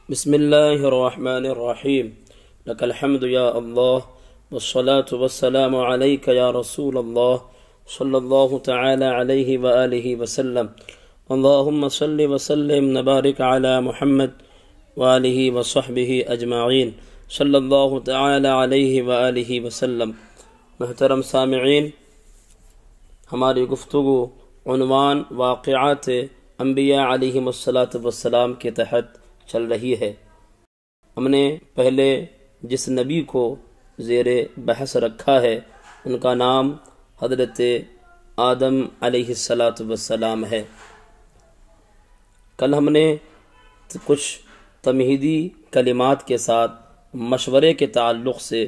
بسم اللہ الرحمن الرحیم لک الحمد یا اللہ والصلاة والسلام علیک یا رسول اللہ صلی اللہ تعالی علیہ وآلہ وسلم اللہم صلی وسلم نبارک علی محمد وآلہ وصحبہ اجمعین صلی اللہ تعالی علیہ وآلہ وسلم۔ محترم سامعین، ہماری گفتگو عنوان واقعات انبیاء علیہم السلام کے تحت چل رہی ہے۔ ہم نے پہلے جس نبی کو زیر بحث رکھا ہے ان کا نام حضرت آدم علیہ السلام ہے۔ کل ہم نے کچھ تمہیدی کلمات کے ساتھ مشورے کے تعلق سے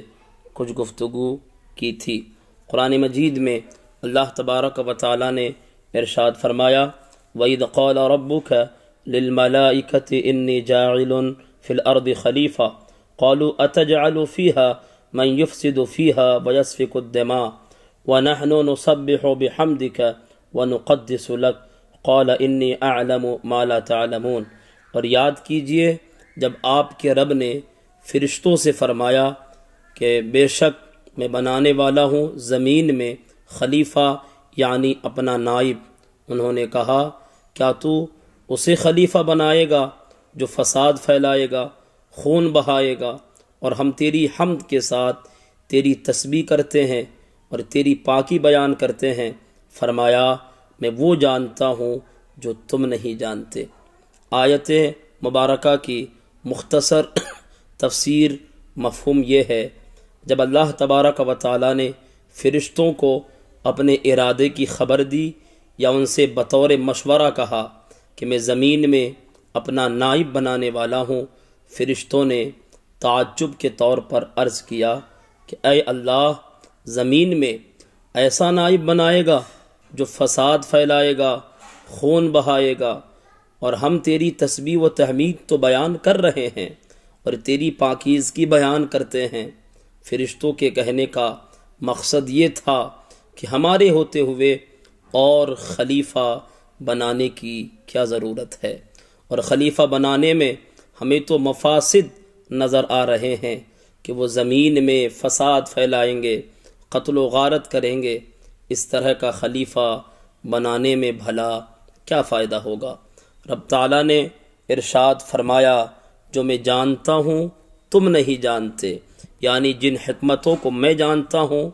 کچھ گفتگو کی تھی۔ قرآن مجید میں اللہ تبارک و تعالی نے ارشاد فرمایا وَإِذْ قَالَ رَبُّكَ لِلْمَلَائِكَةِ إِنِّي جَاعِلٌ فِي الْأَرْضِ خَلِيفَةً قَالُوا أَتَجْعَلُ فِيهَا مَنْ يُفْسِدُ فِيهَا وَيَسْفِكُ الدِّمَاءَ وَنَحْنُ نُسَبِّحُ بِحَمْدِكَ وَنُقَدِّسُ لَكَ قَالَ إِنِّي أَعْلَمُ مَا لَا تَعْلَمُونَ۔ اور یاد کیجئے جب آپ کے رب نے فرشتوں سے فرمایا کہ بے شک میں بنانے والا ہوں زمین میں خلیفہ یعنی اپنا نائب۔ انہوں نے کہا کیا تو اسے خلیفہ بنائے گا جو فساد پھیلائے گا، خون بہائے گا، اور ہم تیری حمد کے ساتھ تیری تسبیح کرتے ہیں اور تیری پاکی بیان کرتے ہیں۔ فرمایا میں وہ جانتا ہوں جو تم نہیں جانتے۔ آیت مبارکہ کی مختصر تفسیر مفہوم یہ ہے، جب اللہ تبارک و تعالی نے فرشتوں کو اپنے ارادے کی خبر دی یا ان سے بطور مشورہ کہا کہ میں زمین میں اپنا نائب بنانے والا ہوں، فرشتوں نے تعجب کے طور پر عرض کیا کہ اے اللہ، زمین میں ایسا نائب بنائے گا جو فساد پھیلائے گا، خون بہائے گا، اور ہم تیری تسبیح و تحمید تو بیان کر رہے ہیں اور تیری پاکیزگی بیان کرتے ہیں۔ فرشتوں کے کہنے کا مقصد یہ تھا کہ ہمارے ہوتے ہوئے اور خلیفہ بنانے کی کیا ضرورت ہے، اور خلیفہ بنانے میں ہمیں تو مفاسد نظر آ رہے ہیں کہ وہ زمین میں فساد پھیلائیں گے، قتل و غارت کریں گے۔ اس طرح کا خلیفہ بنانے میں بھلا کیا فائدہ ہوگا؟ رب تعالیٰ نے ارشاد فرمایا جو میں جانتا ہوں تم نہیں جانتے، یعنی جن حکمتوں کو میں جانتا ہوں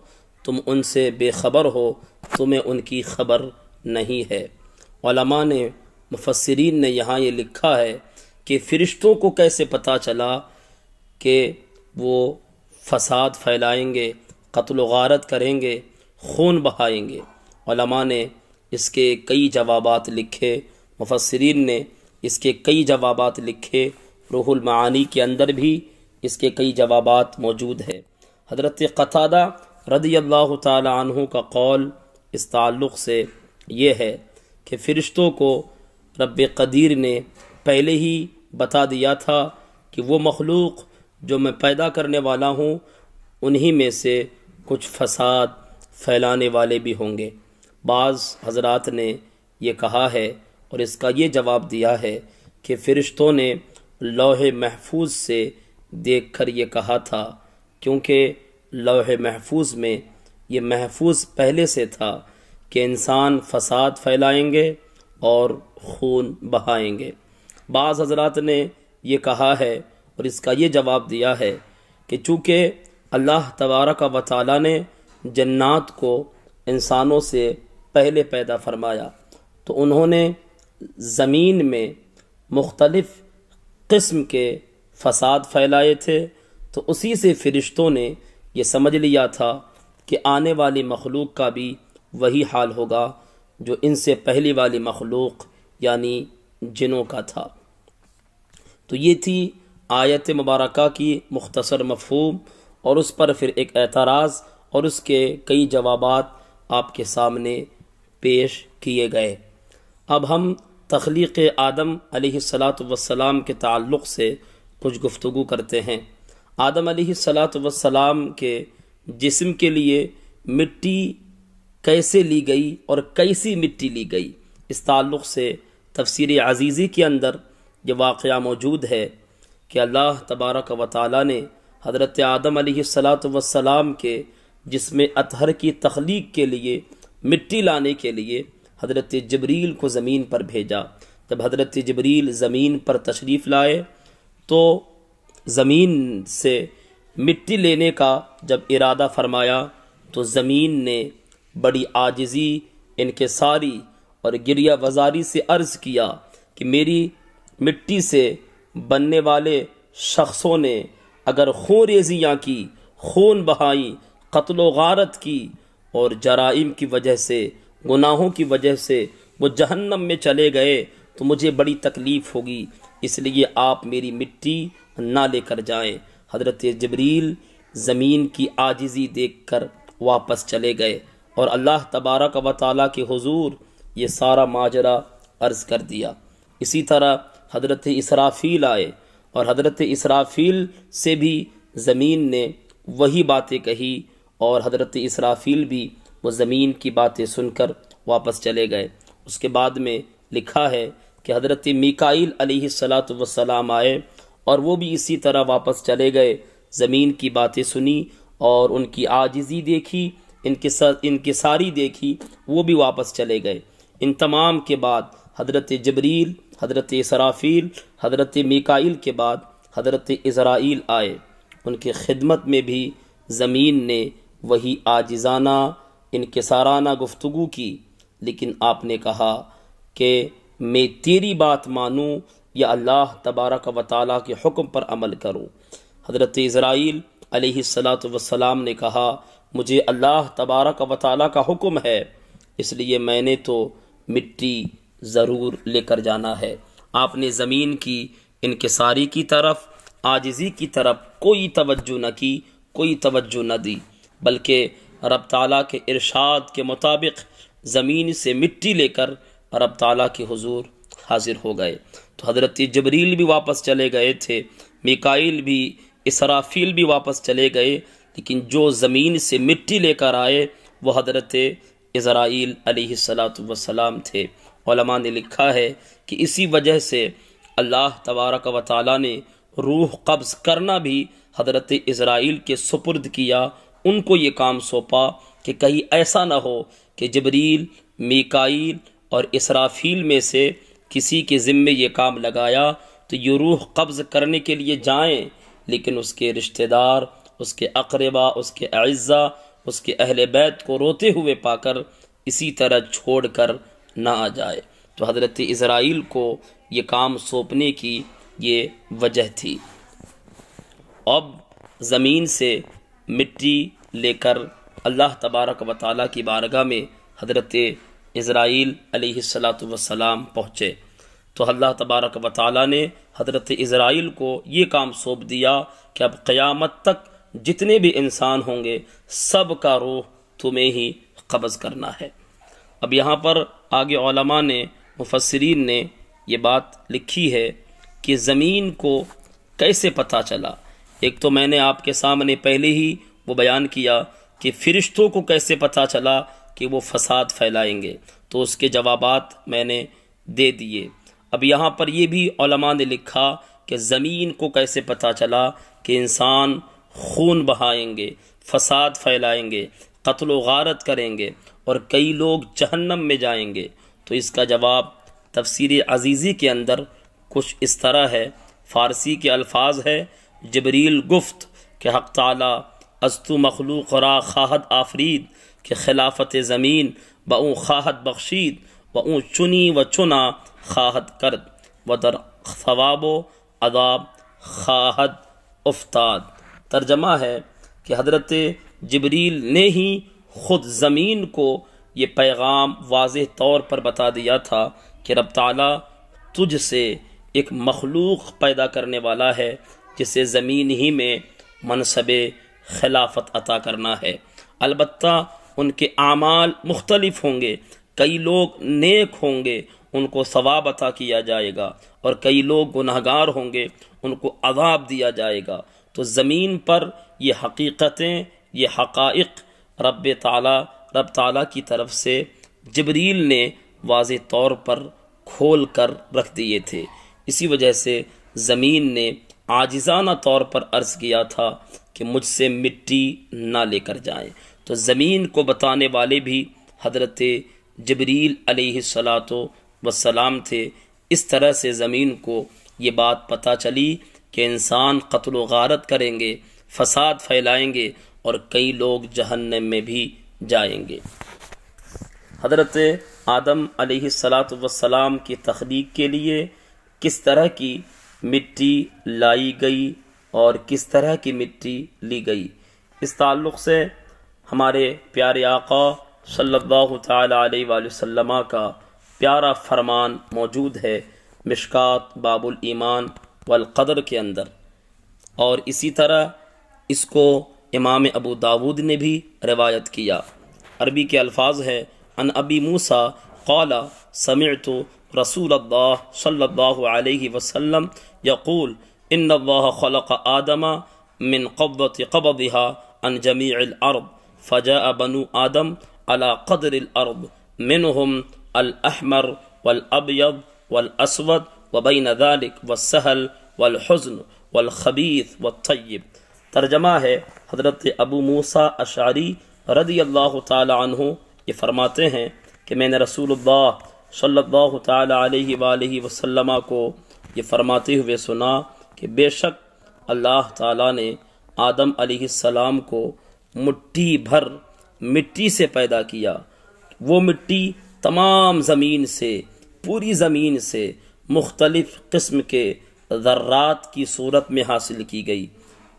تم ان سے بے خبر ہو، تمہیں ان کی خبر نہیں ہے۔ علماء نے، مفسرین نے یہاں یہ لکھا ہے کہ فرشتوں کو کیسے پتہ چلا کہ وہ فساد پھیلائیں گے، قتل و غارت کریں گے، خون بہائیں گے؟ علماء نے اس کے کئی جوابات لکھے، مفسرین نے اس کے کئی جوابات لکھے، روح المعانی کے اندر بھی اس کے کئی جوابات موجود ہے۔ حضرت قتادہ رضی اللہ تعالی عنہ کا قول اس تعلق سے یہ ہے کہ فرشتوں کو رب قدیر نے پہلے ہی بتا دیا تھا کہ وہ مخلوق جو میں پیدا کرنے والا ہوں انہی میں سے کچھ فساد پھیلانے والے بھی ہوں گے۔ بعض حضرات نے یہ کہا ہے اور اس کا یہ جواب دیا ہے کہ فرشتوں نے لوح محفوظ سے دیکھ کر یہ کہا تھا، کیونکہ لوح محفوظ میں یہ محفوظ پہلے سے تھا کہ انسان فساد پھیلائیں گے اور خون بہائیں گے۔ بعض حضرات نے یہ کہا ہے اور اس کا یہ جواب دیا ہے کہ چونکہ اللہ تبارک و تعالی نے جنات کو انسانوں سے پہلے پیدا فرمایا تو انہوں نے زمین میں مختلف قسم کے فساد پھیلائے تھے، تو اسی سے فرشتوں نے یہ سمجھ لیا تھا کہ آنے والی مخلوق کا بھی وہی حال ہوگا جو ان سے پہلی والی مخلوق یعنی جنوں کا تھا۔ تو یہ تھی آیت مبارکہ کی مختصر مفہوم، اور اس پر پھر ایک اعتراض اور اس کے کئی جوابات آپ کے سامنے پیش کیے گئے۔ اب ہم تخلیق آدم علیہ السلام کے تعلق سے کچھ گفتگو کرتے ہیں۔ آدم علیہ السلام کے جسم کے لیے مٹی کیسے لی گئی اور کیسی مٹی لی گئی، اس تعلق سے تفسیر عزیزی کے اندر یہ واقعہ موجود ہے کہ اللہ تبارک و تعالی نے حضرت آدم علیہ السلام کے جسم اطہر کی تخلیق کے لیے مٹی لانے کے لیے حضرت جبریل کو زمین پر بھیجا۔ جب حضرت جبریل زمین پر تشریف لائے تو زمین سے مٹی لینے کا جب ارادہ فرمایا تو زمین نے بڑی عاجزی، انکساری اور گریہ وزاری سے عرض کیا کہ میری مٹی سے بننے والے شخصوں نے اگر خون ریزیاں کی، خون بہائی، قتل و غارت کی اور جرائم کی وجہ سے، گناہوں کی وجہ سے وہ جہنم میں چلے گئے تو مجھے بڑی تکلیف ہوگی، اس لیے آپ میری مٹی نہ لے کر جائیں۔ حضرت جبریل زمین کی عاجزی دیکھ کر واپس چلے گئے اور اللہ تبارک و تعالیٰ کے حضور یہ سارا ماجرا عرض کر دیا۔ اسی طرح حضرت اسرافیل آئے اور حضرت اسرافیل سے بھی زمین نے وہی باتیں کہی اور حضرت اسرافیل بھی وہ زمین کی باتیں سن کر واپس چلے گئے۔ اس کے بعد میں لکھا ہے کہ حضرت میکائیل علیہ السلام آئے اور وہ بھی اسی طرح واپس چلے گئے، زمین کی باتیں سنی اور ان کی عاجزی دیکھی، انکساری دیکھی، وہ بھی واپس چلے گئے۔ ان تمام کے بعد حضرت جبریل، حضرت اسرافیل، حضرت میکائیل کے بعد حضرت عزرائیل آئے۔ ان کی خدمت میں بھی زمین نے وہی عاجزانہ، انکسارانہ گفتگو کی، لیکن آپ نے کہا کہ میں تیری بات مانوں یا اللہ تبارک و تعالیٰ کے حکم پر عمل کروں۔ حضرت عزرائیل علیہ السلام نے کہا مجھے اللہ تبارک و تعالیٰ کا حکم ہے، اس لیے میں نے تو مٹی ضرور لے کر جانا ہے۔ آپ نے زمین کی انکساری کی طرف، عاجزی کی طرف کوئی توجہ نہ کی، کوئی توجہ نہ دی، بلکہ رب تعالیٰ کے ارشاد کے مطابق زمین سے مٹی لے کر رب تعالیٰ کے حضور حاضر ہو گئے۔ تو حضرت جبریل بھی واپس چلے گئے تھے، میکائیل بھی، اسرافیل بھی واپس چلے گئے، لیکن جو زمین سے مٹی لے کر آئے وہ حضرت عزرائیل علیہ السلام تھے۔ علماء نے لکھا ہے کہ اسی وجہ سے اللہ تبارک و تعالیٰ نے روح قبض کرنا بھی حضرت عزرائیل کے سپرد کیا، ان کو یہ کام سونپا کہ کہیں ایسا نہ ہو کہ جبریل، میکائیل اور اسرافیل میں سے کسی کے ذمے یہ کام لگایا تو یہ روح قبض کرنے کے لیے جائیں، لیکن اس کے رشتہ دار، اس کے اقربا، اس کے اعزا، اس کے اہل بیت کو روتے ہوئے پا کر اسی طرح چھوڑ کر نہ آ جائے۔ تو حضرت عزرائیل کو یہ کام سونپنے کی یہ وجہ تھی۔ اب زمین سے مٹی لے کر اللہ تبارک و تعالیٰ کی بارگاہ میں حضرت عزرائیل علیہ السلام پہنچے تو اللہ تبارک و تعالیٰ نے حضرت عزرائیل کو یہ کام سونپ دیا کہ اب قیامت تک جتنے بھی انسان ہوں گے سب کا روح تمہیں ہی قبض کرنا ہے۔ اب یہاں پر آگے علماء نے، مفسرین نے یہ بات لکھی ہے کہ زمین کو کیسے پتہ چلا۔ ایک تو میں نے آپ کے سامنے پہلے ہی وہ بیان کیا کہ فرشتوں کو کیسے پتہ چلا کہ وہ فساد پھیلائیں گے، تو اس کے جوابات میں نے دے دیے۔ اب یہاں پر یہ بھی علماء نے لکھا کہ زمین کو کیسے پتہ چلا کہ انسان خون بہائیں گے، فساد پھیلائیں گے، قتل و غارت کریں گے اور کئی لوگ جہنم میں جائیں گے۔ تو اس کا جواب تفسیر عزیزی کے اندر کچھ اس طرح ہے، فارسی کے الفاظ ہے، جبریل گفت کہ حق تعالی از تو مخلوق را خواہد آفرید کہ خلافت زمین باون خواہد بخشید و اون چنی و چنا خواہد کرد و در ثواب و عذاب خواہد افتاد۔ ترجمہ ہے کہ حضرت جبریل نے ہی خود زمین کو یہ پیغام واضح طور پر بتا دیا تھا کہ رب تعالیٰ تجھ سے ایک مخلوق پیدا کرنے والا ہے جسے زمین ہی میں منصب خلافت عطا کرنا ہے۔ البتہ ان کے اعمال مختلف ہوں گے، کئی لوگ نیک ہوں گے، ان کو ثواب عطا کیا جائے گا، اور کئی لوگ گنہگار ہوں گے، ان کو عذاب دیا جائے گا۔ تو زمین پر یہ حقیقتیں، یہ حقائق رب تعالیٰ کی طرف سے جبریل نے واضح طور پر کھول کر رکھ دیے تھے۔ اسی وجہ سے زمین نے عاجزانہ طور پر عرض کیا تھا کہ مجھ سے مٹی نہ لے کر جائیں، تو زمین کو بتانے والے بھی حضرت جبریل علیہ السلام تھے۔ اس طرح سے زمین کو یہ بات پتہ چلی کہ انسان قتل و غارت کریں گے، فساد پھیلائیں گے اور کئی لوگ جہنم میں بھی جائیں گے۔ حضرت آدم علیہ السلام کی تخلیق کے لیے کس طرح کی مٹی لائی گئی اور کس طرح کی مٹی لی گئی، اس تعلق سے ہمارے پیارے آقا صلی اللہ تعالی علیہ وآلہ وسلم کا پیارا فرمان موجود ہے مشکات باب الایمان والقدر کے اندر، اور اسی طرح اس کو امام ابو داود نے بھی روایت کیا۔ عربی کے الفاظ ہے عن ابی موسیٰ قال سمعت رسول اللہ صلی اللہ علیہ وسلم یقول ان اللہ خلق آدم من قبضة قبضها عن جميع الارض فجاء بنو آدم على قدر الارض منهم الاحمر والابيض والاسود وبين ذلك والسهل والحزن والخبيث والطيب۔ ترجمہ ہے حضرت ابو موسیٰ اشعری رضی اللہ تعالی عنہ یہ فرماتے ہیں کہ میں نے رسول اللہ صلی اللہ تعالی علیہ وآلہ وسلم کو یہ فرماتے ہوئے سنا کہ بے شک اللہ تعالیٰ نے آدم علیہ السلام کو مٹھی بھر مٹی سے پیدا کیا، وہ مٹی تمام زمین سے، پوری زمین سے مختلف قسم کے ذرات کی صورت میں حاصل کی گئی،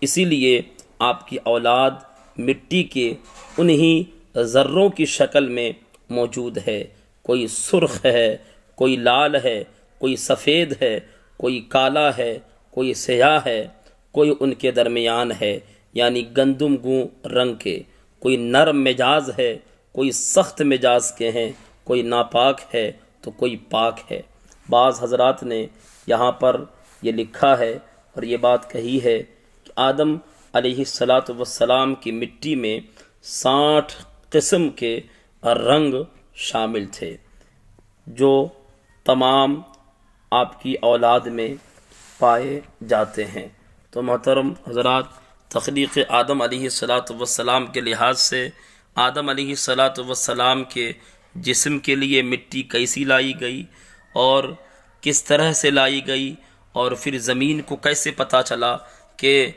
اسی لیے آپ کی اولاد مٹی کے انہی ذروں کی شکل میں موجود ہے، کوئی سرخ ہے، کوئی لال ہے، کوئی سفید ہے، کوئی کالا ہے، کوئی سیاہ ہے، کوئی ان کے درمیان ہے یعنی گندم گوں رنگ کے، کوئی نرم مزاج ہے، کوئی سخت مزاج کے ہیں، کوئی ناپاک ہے تو کوئی پاک ہے۔ بعض حضرات نے یہاں پر یہ لکھا ہے اور یہ بات کہی ہے کہ آدم علیہ السلام کی مٹی میں 60 قسم کے رنگ شامل تھے جو تمام آپ کی اولاد میں پائے جاتے ہیں۔ تو محترم حضرات، تخلیق آدم علیہ السلام کے لحاظ سے آدم علیہ السلام کے جسم کے لیے مٹی کیسی لائی گئی اور کس طرح سے لائی گئی، اور پھر زمین کو کیسے پتہ چلا کہ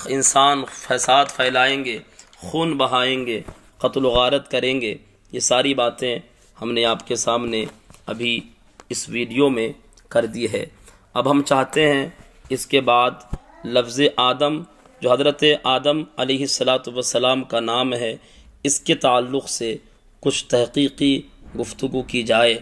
انسان فساد پھیلائیں گے، خون بہائیں گے، قتل و غارت کریں گے، یہ ساری باتیں ہم نے آپ کے سامنے ابھی اس ویڈیو میں کر دی ہے۔ اب ہم چاہتے ہیں اس کے بعد لفظ آدم جو حضرت آدم علیہ السلام کا نام ہے، اس کے تعلق سے کچھ تحقیقی گفتگو کی جائے،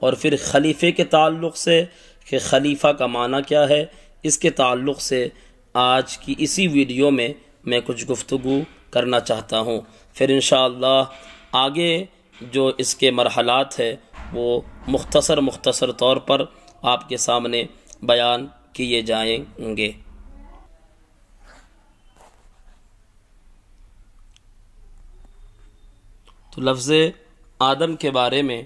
اور پھر خلیفے کے تعلق سے کہ خلیفہ کا معنی کیا ہے، اس کے تعلق سے آج کی اسی ویڈیو میں میں کچھ گفتگو کرنا چاہتا ہوں۔ پھر انشاءاللہ آگے جو اس کے مرحلات ہے وہ مختصر طور پر آپ کے سامنے بیان کیے جائیں گے۔ تو لفظ آدم کے بارے میں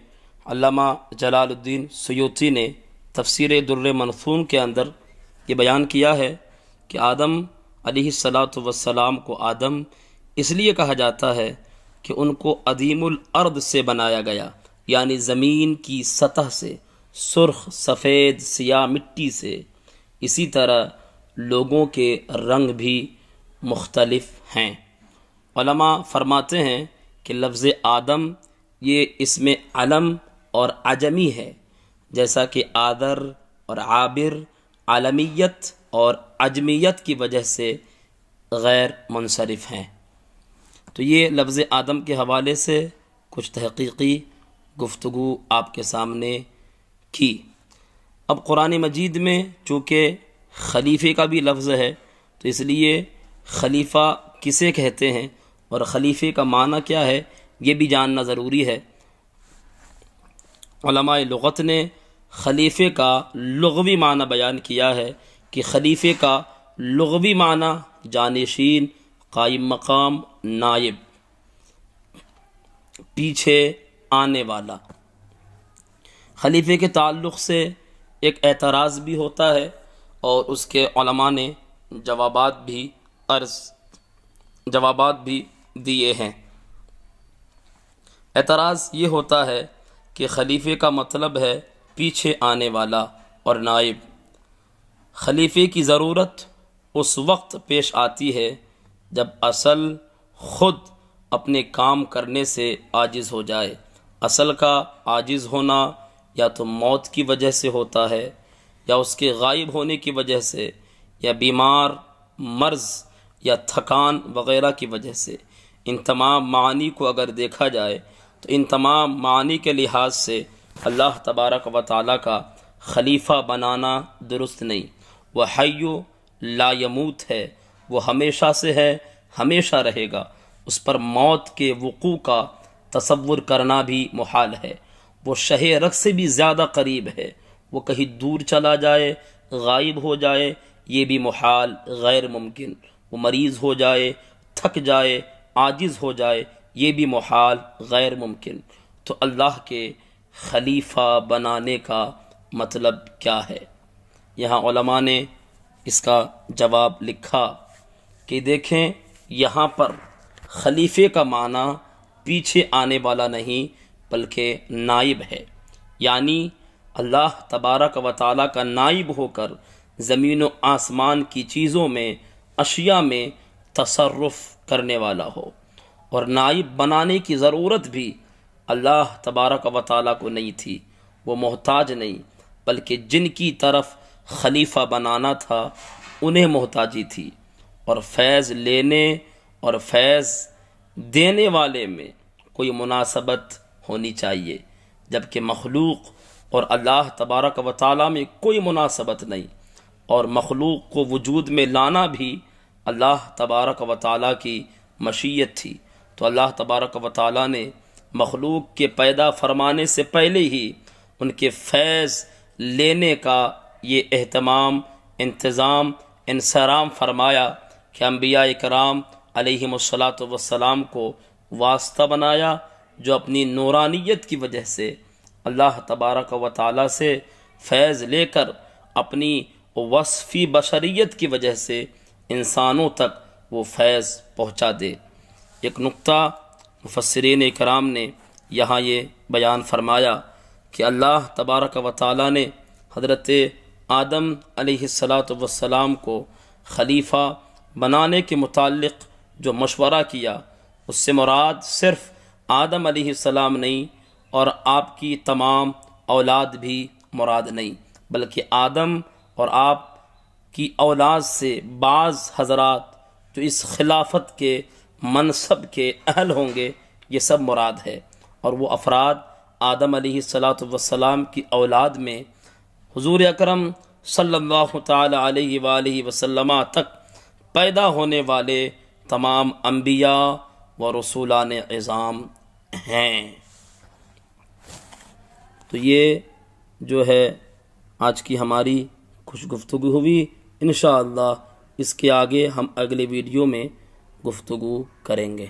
علامہ جلال الدین سیوطی نے تفسیر در منثور کے اندر یہ بیان کیا ہے کہ آدم علیہ السلام کو آدم اس لیے کہا جاتا ہے کہ ان کو عدیم الارض سے بنایا گیا، یعنی زمین کی سطح سے، سرخ سفید سیاہ مٹی سے۔ اسی طرح لوگوں کے رنگ بھی مختلف ہیں۔ علماء فرماتے ہیں کہ لفظ آدم یہ اسم علم اور عجمی ہے، جیسا کہ آدر اور عابر عالمیت اور عجمیت کی وجہ سے غیر منصرف ہیں۔ تو یہ لفظ آدم کے حوالے سے کچھ تحقیقی گفتگو آپ کے سامنے کی۔ اب قرآن مجید میں چونکہ خلیفے کا بھی لفظ ہے تو اس لیے خلیفہ کسے کہتے ہیں اور خلیفے کا معنی کیا ہے یہ بھی جاننا ضروری ہے۔ علماء لغت نے خلیفے کا لغوی معنی بیان کیا ہے کہ خلیفے کا لغوی معنی جانشین، قائم مقام، نائب، پیچھے آنے والا۔ خلیفے کے تعلق سے ایک اعتراض بھی ہوتا ہے اور اس کے علماء نے جوابات بھی دیے ہیں۔ اعتراض یہ ہوتا ہے کہ خلیفے کا مطلب ہے پیچھے آنے والا اور نائب۔ خلیفے کی ضرورت اس وقت پیش آتی ہے جب اصل خود اپنے کام کرنے سے عاجز ہو جائے۔ اصل کا عاجز ہونا یا تو موت کی وجہ سے ہوتا ہے یا اس کے غائب ہونے کی وجہ سے یا بیمار، مرض یا تھکان وغیرہ کی وجہ سے۔ ان تمام معانی کو اگر دیکھا جائے تو ان تمام معانی کے لحاظ سے اللہ تبارک و تعالیٰ کا خلیفہ بنانا درست نہیں۔ وہ حی لا یموت ہے، وہ ہمیشہ سے ہے، ہمیشہ رہے گا۔ اس پر موت کے وقوع کا تصور کرنا بھی محال ہے۔ وہ شہ رگ سے بھی زیادہ قریب ہے، وہ کہیں دور چلا جائے، غائب ہو جائے، یہ بھی محال، غیر ممکن۔ وہ مریض ہو جائے، تھک جائے، عاجز ہو جائے، یہ بھی محال، غیر ممکن۔ تو اللہ کے خلیفہ بنانے کا مطلب کیا ہے؟ یہاں علماء نے اس کا جواب لکھا کہ دیکھیں، یہاں پر خلیفے کا معنی پیچھے آنے والا نہیں بلکہ نائب ہے، یعنی اللہ تبارک و تعالیٰ کا نائب ہو کر زمین و آسمان کی چیزوں میں، اشیاء میں تصرف کرنے والا ہو۔ اور نائب بنانے کی ضرورت بھی اللہ تبارک و تعالیٰ کو نہیں تھی، وہ محتاج نہیں، بلکہ جن کی طرف خلیفہ بنانا تھا انہیں محتاجی تھی۔ اور فیض لینے اور فیض دینے والے میں کوئی مناسبت ہونی چاہیے، جبکہ مخلوق اور اللہ تبارک و تعالیٰ میں کوئی مناسبت نہیں، اور مخلوق کو وجود میں لانا بھی اللہ تبارک و تعالیٰ کی مشیت تھی۔ تو اللہ تبارک و تعالیٰ نے مخلوق کے پیدا فرمانے سے پہلے ہی ان کے فیض لینے کا یہ اہتمام، انتظام، انصرام فرمایا کہ انبیاء کرام علیہم الصلاۃ کو واسطہ بنایا، جو اپنی نورانیت کی وجہ سے اللہ تبارک و تعالیٰ سے فیض لے کر اپنی وصفی بشریت کی وجہ سے انسانوں تک وہ فیض پہنچا دے۔ ایک نقطہ مفسرین کرام نے یہاں یہ بیان فرمایا کہ اللہ تبارک و تعالیٰ نے حضرت آدم علیہ السلام کو خلیفہ بنانے کے متعلق جو مشورہ کیا، اس سے مراد صرف آدم علیہ السلام نہیں اور آپ کی تمام اولاد بھی مراد نہیں، بلکہ آدم اور آپ کی اولاد سے بعض حضرات جو اس خلافت کے منصب کے اہل ہوں گے، یہ سب مراد ہے۔ اور وہ افراد آدم علیہ السلام کی اولاد میں حضور اکرم صلی اللہ تعالی علیہ وآلہ وسلم تک پیدا ہونے والے تمام انبیاء و رسولان عظام ہیں۔ تو یہ جو ہے آج کی ہماری کچھ گفتگو ہوئی، انشاءاللہ اس کے آگے ہم اگلے ویڈیو میں گفتگو کریں گے۔